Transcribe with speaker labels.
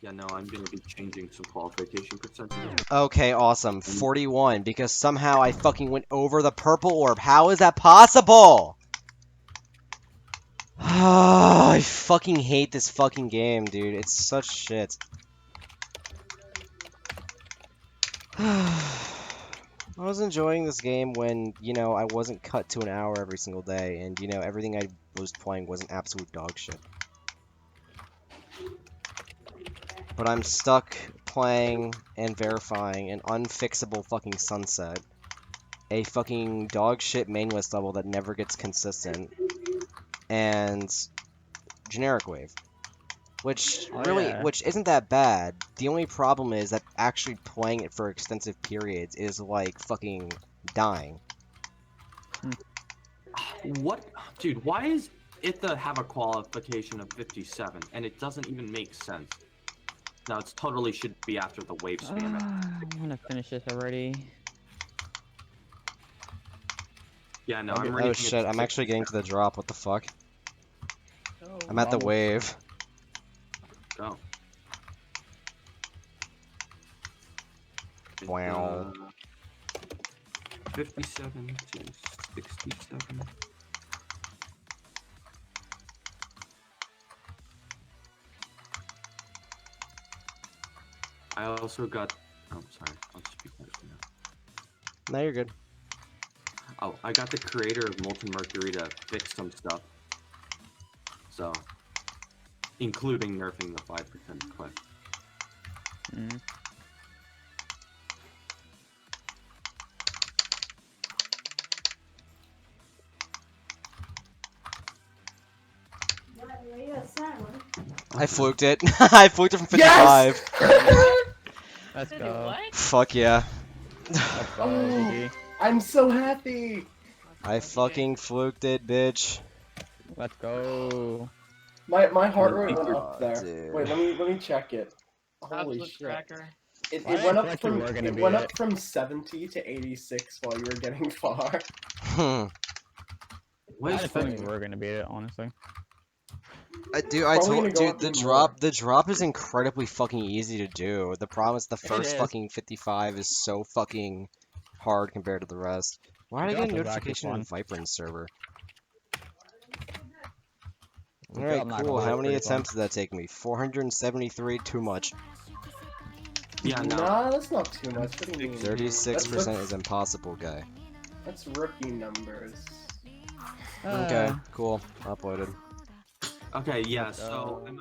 Speaker 1: Yeah, no, I'm gonna be changing some qualification percentages.
Speaker 2: Okay, awesome. 41, because somehow I fucking went over the purple orb. How is that possible? I fucking hate this fucking game, dude. It's such shit. I was enjoying this game when, you know, I wasn't cut to an hour every single day, and, you know, everything I was playing wasn't absolute dog shit. But I'm stuck playing and verifying an unfixable fucking sunset. A fucking dog shit main list level that never gets consistent. And generic wave. Which which isn't that bad. The only problem is that actually playing it for extensive periods is like fucking dying.
Speaker 1: What? Dude, why is it to have a qualification of 57 and it doesn't even make sense? No, it's totally should be after the wave spam.
Speaker 3: I want to finish this already.
Speaker 1: Yeah, no,
Speaker 3: Okay.
Speaker 1: I'm
Speaker 2: Oh
Speaker 1: reading
Speaker 2: shit, I'm actually getting to the drop. What the fuck?
Speaker 3: Oh,
Speaker 2: I'm at the
Speaker 3: almost.
Speaker 2: wave.
Speaker 1: Go.
Speaker 2: Wow.
Speaker 1: 57 to 67. I also got. Oh, sorry. I'll just be quiet now.
Speaker 2: No, you're good.
Speaker 1: Oh, I got the creator of Molten Mercury to fix some stuff. So, including nerfing the 5% cliff.
Speaker 3: Mm.
Speaker 2: I fluked it. I fluked it from 55.
Speaker 4: Yes!
Speaker 3: Let's go.
Speaker 5: What?
Speaker 2: Fuck yeah.
Speaker 3: Let's go,
Speaker 4: Oh.
Speaker 3: GG.
Speaker 4: I'm so happy.
Speaker 2: I fucking fluked it, bitch.
Speaker 3: Let's go.
Speaker 4: My heart rate went up there.
Speaker 2: Dude.
Speaker 4: Wait, let me check it. Holy
Speaker 5: Absolute
Speaker 4: shit!
Speaker 5: cracker.
Speaker 4: It
Speaker 3: Why did
Speaker 4: went
Speaker 3: I
Speaker 4: up
Speaker 3: feel like
Speaker 4: from
Speaker 3: you were gonna
Speaker 4: it
Speaker 3: beat
Speaker 4: went
Speaker 3: it?
Speaker 4: up from 70 to 86 while you were getting far.
Speaker 2: Hmm.
Speaker 1: What
Speaker 3: I
Speaker 1: is
Speaker 3: just thought
Speaker 1: flick-
Speaker 3: you were gonna beat it, honestly.
Speaker 2: I
Speaker 4: Probably gonna go up
Speaker 2: the
Speaker 4: even
Speaker 2: drop
Speaker 4: more.
Speaker 2: the drop is incredibly fucking easy to do. The problem is the
Speaker 3: It
Speaker 2: first
Speaker 3: is.
Speaker 2: fucking 55 is so fucking hard compared to the rest. Why did I
Speaker 3: The
Speaker 2: get a
Speaker 3: drop is actually
Speaker 2: notification in
Speaker 3: fun.
Speaker 2: Vibrant server?
Speaker 3: The
Speaker 2: Alright,
Speaker 3: drop, not gonna
Speaker 2: cool.
Speaker 3: lie,
Speaker 2: How
Speaker 3: is
Speaker 2: many
Speaker 3: pretty fun.
Speaker 2: attempts did that take me? 473, too much.
Speaker 1: Yeah, no.
Speaker 4: Nah, that's not too much. What do you mean?
Speaker 2: 36% is impossible, guy.
Speaker 4: That's rookie numbers.
Speaker 2: Okay, cool. Uploaded.
Speaker 1: Okay, yeah,
Speaker 3: Let's
Speaker 1: so
Speaker 3: go.
Speaker 1: I'm